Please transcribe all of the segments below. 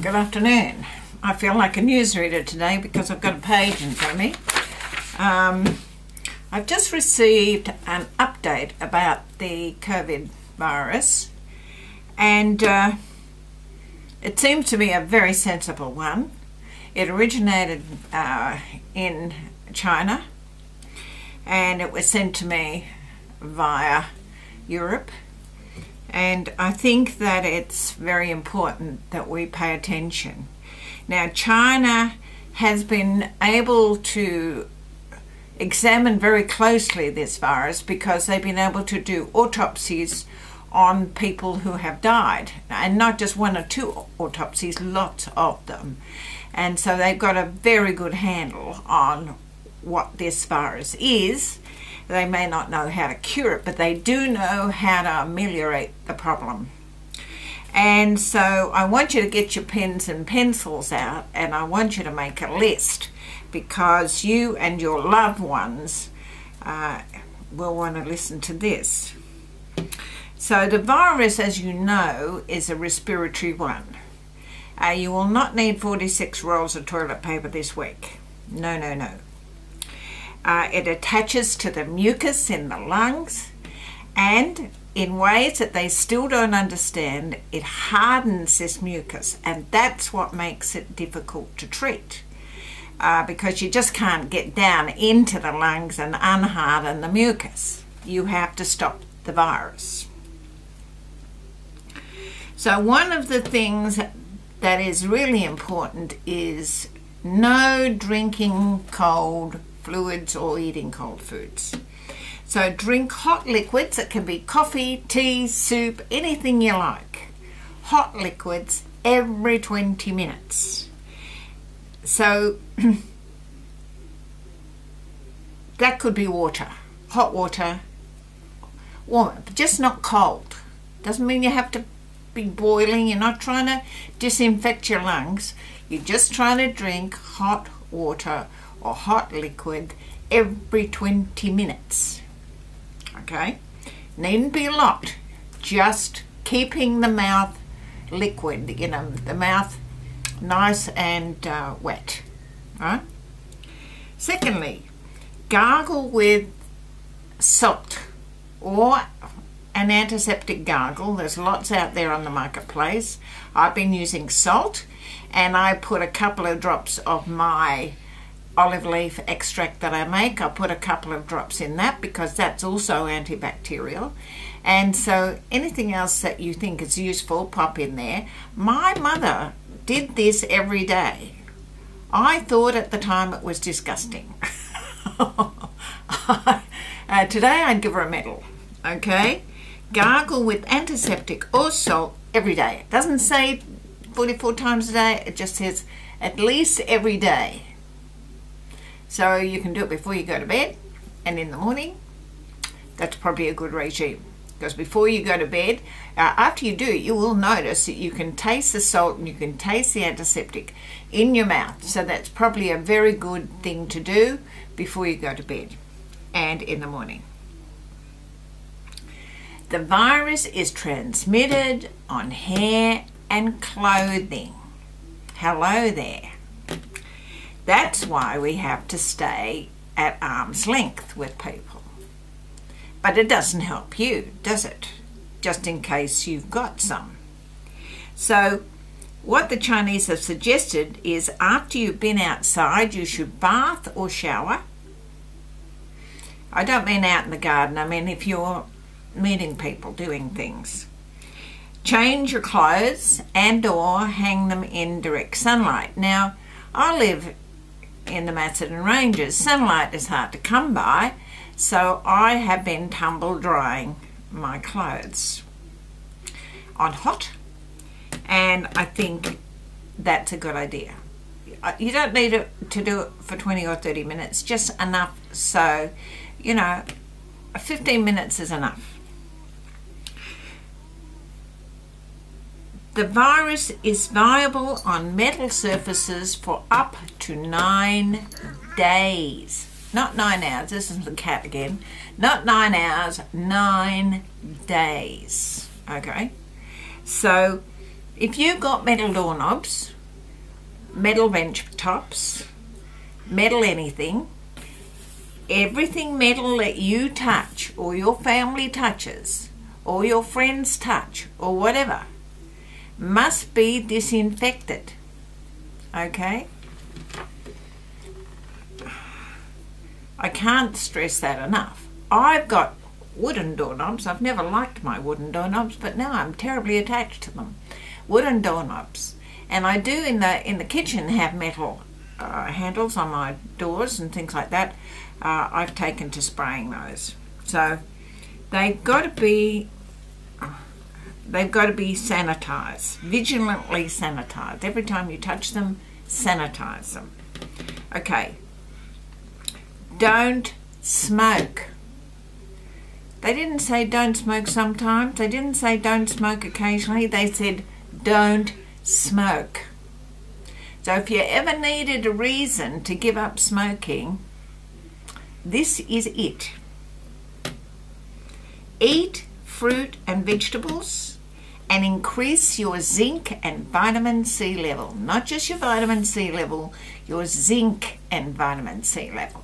Good afternoon. I feel like a newsreader today because I've got a page in front of me. I've just received an update about the COVID virus, and it seems to be a very sensible one. It originated in China, and it was sent to me via Europe. And I think that it's very important that we pay attention. Now, China has been able to examine very closely this virus because they've been able to do autopsies on people who have died, and not just one or two autopsies, lots of them. And so they've got a very good handle on what this virus is. They may not know how to cure it, but they do know how to ameliorate the problem. And so I want you to get your pens and pencils out, and I want you to make a list, because you and your loved ones will want to listen to this. So the virus, as you know, is a respiratory one. You will not need 46 rolls of toilet paper this week. No, no, no. It attaches to the mucus in the lungs, and in ways that they still don't understand, it hardens this mucus, and that's what makes it difficult to treat, because you just can't get down into the lungs and unharden the mucus. You have to stop the virus. So one of the things that is really important is no drinking cold fluids or eating cold foods. So drink hot liquids. It can be coffee, tea, soup, anything you like. Hot liquids every 20 minutes. So that could be water, hot water, warm, but just not cold. Doesn't mean you have to be boiling. You're not trying to disinfect your lungs. You're just trying to drink hot water or hot liquid every 20 minutes. Okay? Needn't be a lot. Just keeping the mouth liquid, you know, the mouth nice and wet. Right? Secondly, gargle with salt or an antiseptic gargle. There's lots out there on the marketplace. I've been using salt, and I put a couple of drops of my olive leaf extract that I make. I put a couple of drops in that because that's also antibacterial. And so anything else that you think is useful, pop in there. My mother did this every day. I thought at the time it was disgusting. Today I'd give her a medal. Okay? Gargle with antiseptic or salt every day. It doesn't say 44 times a day, it just says at least every day. So you can do it before you go to bed and in the morning. That's probably a good regime, because before you go to bed, after you do it, you will notice that you can taste the salt and you can taste the antiseptic in your mouth. So that's probably a very good thing to do before you go to bed and in the morning. The virus is transmitted on hair and clothing. Hello there. That's why we have to stay at arm's length with people. But it doesn't help you, does it? Just in case you've got some. So what the Chinese have suggested is after you've been outside, you should bath or shower. I don't mean out in the garden. I mean if you're meeting people, doing things. Change your clothes and or hang them in direct sunlight. Now, I live in the Macedon Ranges. Sunlight is hard to come by, so I have been tumble drying my clothes on hot, and I think that's a good idea. You don't need to do it for 20 or 30 minutes, just enough so, you know, 15 minutes is enough. The virus is viable on metal surfaces for up to 9 days. Not 9 hours, this is the cat again. Not 9 hours, 9 days. Okay? So if you've got metal doorknobs metal bench tops, metal anything, everything metal that you touch or your family touches or your friends touch or whatever must be disinfected. Okay? I can't stress that enough. I've got wooden doorknobs. I've never liked my wooden doorknobs, but now I'm terribly attached to them. Wooden doorknobs. And I do in the kitchen have metal handles on my doors and things like that. I've taken to spraying those. So they've got to be sanitized, vigilantly sanitized. Every time you touch them, sanitize them. Okay. Don't smoke. They didn't say don't smoke sometimes. They didn't say don't smoke occasionally. They said don't smoke. So if you ever needed a reason to give up smoking, this is it. Eat fruit and vegetables and increase your zinc and vitamin C level. Not just your vitamin C level, your zinc and vitamin C level.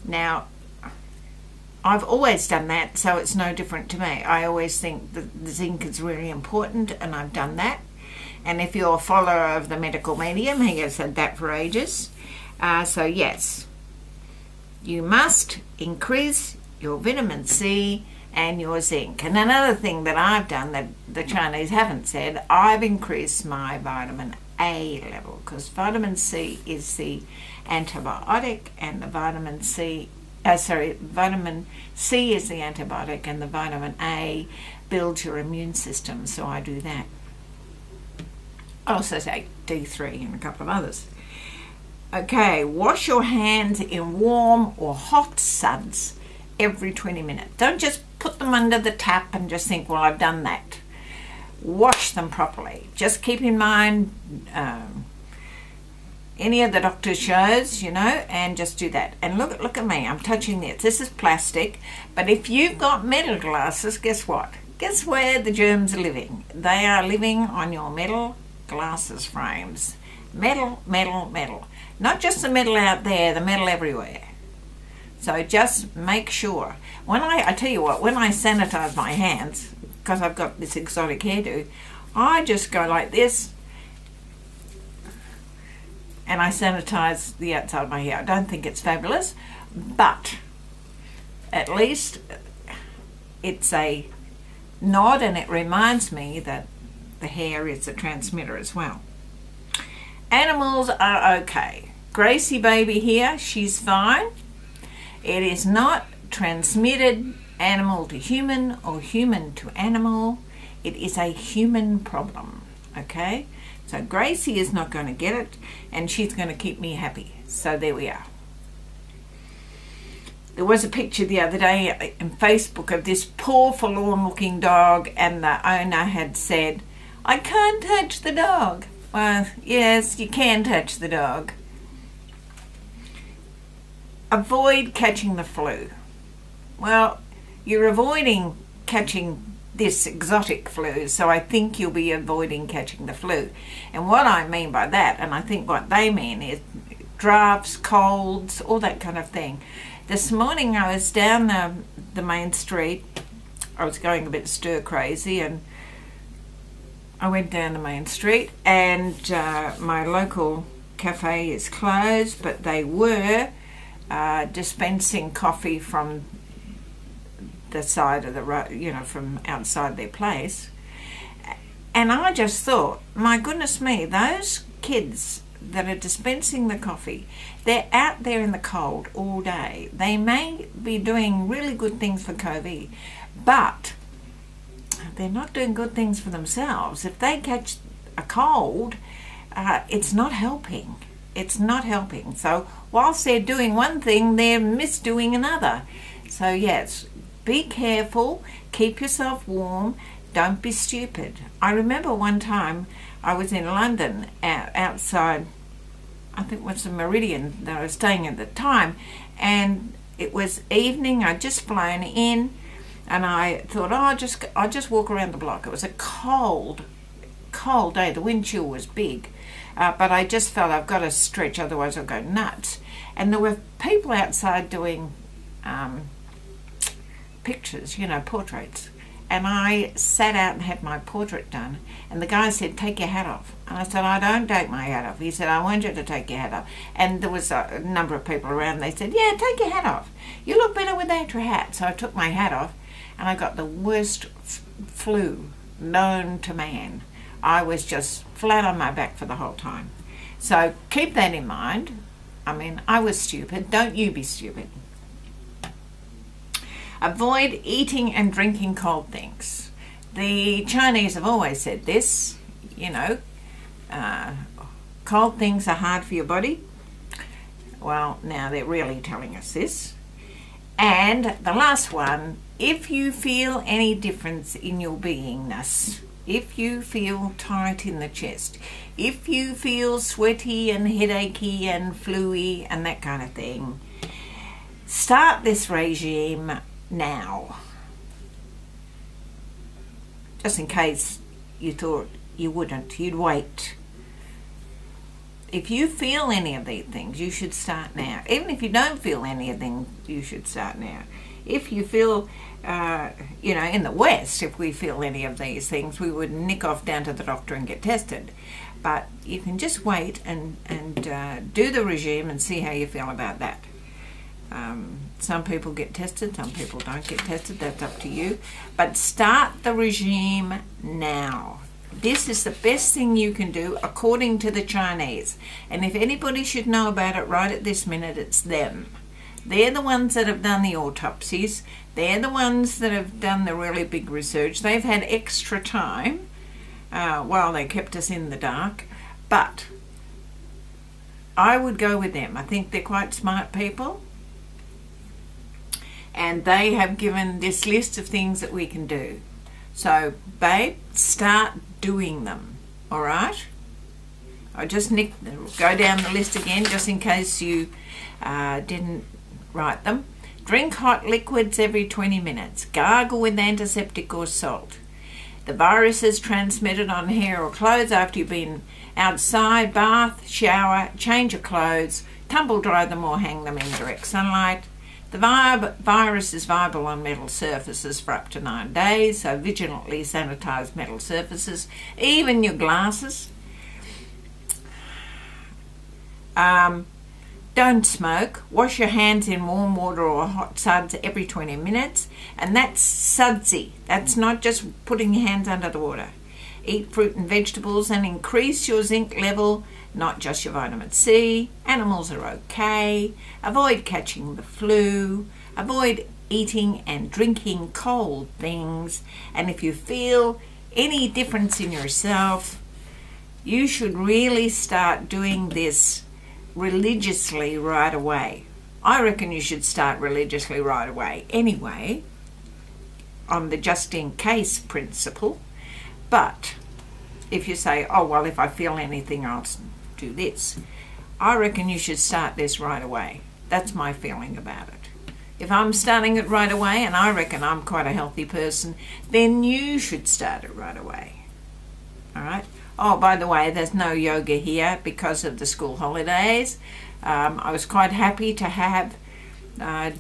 Now, I've always done that, so it's no different to me. I always think that the zinc is really important, and I've done that. And if you're a follower of the medical medium, he has said that for ages. So yes, you must increase your vitamin C and your zinc. And another thing that I've done that the Chinese haven't said, I've increased my vitamin A level, because vitamin C is the antibiotic and the vitamin C is the antibiotic and the vitamin A builds your immune system, so I do that. I also take D3 and a couple of others. Okay, wash your hands in warm or hot suds every 20 minutes. Don't just put them under the tap and just think, well, I've done that. Wash them properly. Just keep in mind any of the doctor's shows, you know, and just do that. And look at me, I'm touching this. This is plastic, but if you've got metal glasses, guess what? Guess where the germs are living? They are living on your metal glasses frames. Metal, metal, metal. Not just the metal out there, the metal everywhere. So just make sure. When I tell you what, when I sanitize my hands, because I've got this exotic hairdo, I just go like this and I sanitize the outside of my hair. I don't think it's fabulous, but at least it's a nod and it reminds me that the hair is a transmitter as well. Animals are okay. Gracie baby here, she's fine. It is not transmitted animal to human or human to animal. It is a human problem, okay? So Gracie is not going to get it, and she's going to keep me happy. So there we are. There was a picture the other day on Facebook of this poor forlorn looking dog, and the owner had said, I can't touch the dog. Well, yes, you can touch the dog. Avoid catching the flu. Well, you're avoiding catching this exotic flu, so I think you'll be avoiding catching the flu. And what I mean by that, and I think what they mean, is drafts, colds, all that kind of thing. This morning I was down the main street. I was going a bit stir crazy, and I went down the main street, and my local cafe is closed, but they were dispensing coffee from the side of the road, you know, from outside their place. And I just thought, my goodness me, those kids that are dispensing the coffee, they're out there in the cold all day. They may be doing really good things for COVID, but they're not doing good things for themselves. If they catch a cold, it's not helping. It's not helping. So whilst they're doing one thing, they're misdoing another. So yes, be careful, keep yourself warm, don't be stupid. I remember one time I was in London outside, I think it was the Meridian that I was staying at the time, and it was evening. I'd just flown in, and I thought, oh, I'll just walk around the block. It was a cold day. The wind chill was big. but I just felt I've got to stretch, otherwise I'll go nuts. And there were people outside doing pictures, you know, portraits. And I sat out and had my portrait done, and the guy said, take your hat off. And I said, I don't take my hat off. He said, I want you to take your hat off. And there was a number of people around. They said, yeah, take your hat off. You look better without your hat. So I took my hat off, and I got the worst flu known to man. I was just flat on my back for the whole time. So keep that in mind. I mean, I was stupid. Don't you be stupid. Avoid eating and drinking cold things. The Chinese have always said this, you know, cold things are hard for your body. Well, now they're really telling us this. And the last one, if you feel any difference in your beingness, if you feel tight in the chest, if you feel sweaty and headachy and fluey and that kind of thing, start this regime now. Just in case you thought you wouldn't, you'd wait. If you feel any of these things, you should start now. Even if you don't feel any of them, you should start now. If you feel, you know, in the West, if we feel any of these things, we would nick off down to the doctor and get tested. But you can just wait and do the regime and see how you feel about that. Some people get tested, some people don't get tested, that's up to you. But start the regime now. This is the best thing you can do according to the Chinese. And if anybody should know about it right at this minute, it's them. They're the ones that have done the autopsies. They're the ones that have done the really big research. They've had extra time while they kept us in the dark. But I would go with them. I think they're quite smart people. And they have given this list of things that we can do. So, babe, start doing them, all right? I just go down the list again, just in case you didn't write them. Drink hot liquids every 20 minutes. Gargle with antiseptic or salt. The virus is transmitted on hair or clothes after you've been outside, bath, shower, change your clothes, tumble dry them or hang them in direct sunlight. The virus is viable on metal surfaces for up to 9 days, so vigilantly sanitize metal surfaces, even your glasses. Don't smoke. Wash your hands in warm water or hot suds every 20 minutes. And that's sudsy. That's not just putting your hands under the water. Eat fruit and vegetables and increase your zinc level, not just your vitamin C. Animals are okay. Avoid catching the flu. Avoid eating and drinking cold things. And if you feel any difference in yourself, you should really start doing this religiously right away. I reckon you should start religiously right away anyway, on the just in case principle. But if you say, oh, well, if I feel anything, I'll do this, I reckon you should start this right away. That's my feeling about it. If I'm starting it right away, and I reckon I'm quite a healthy person, then you should start it right away. All right? Oh, by the way, there's no yoga here because of the school holidays. I was quite happy to have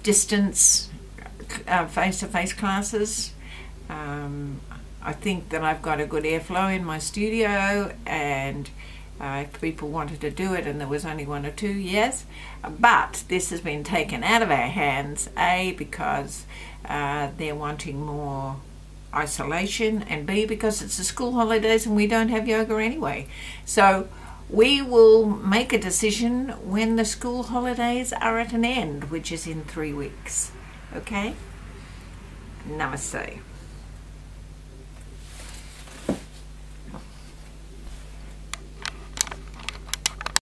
distance face-to-face classes. I think that I've got a good airflow in my studio, and if people wanted to do it and there was only 1 or 2, yes. But this has been taken out of our hands, A, because they're wanting more isolation, and B, because it's the school holidays and we don't have yoga anyway. So we will make a decision when the school holidays are at an end, which is in 3 weeks. Okay? Namaste.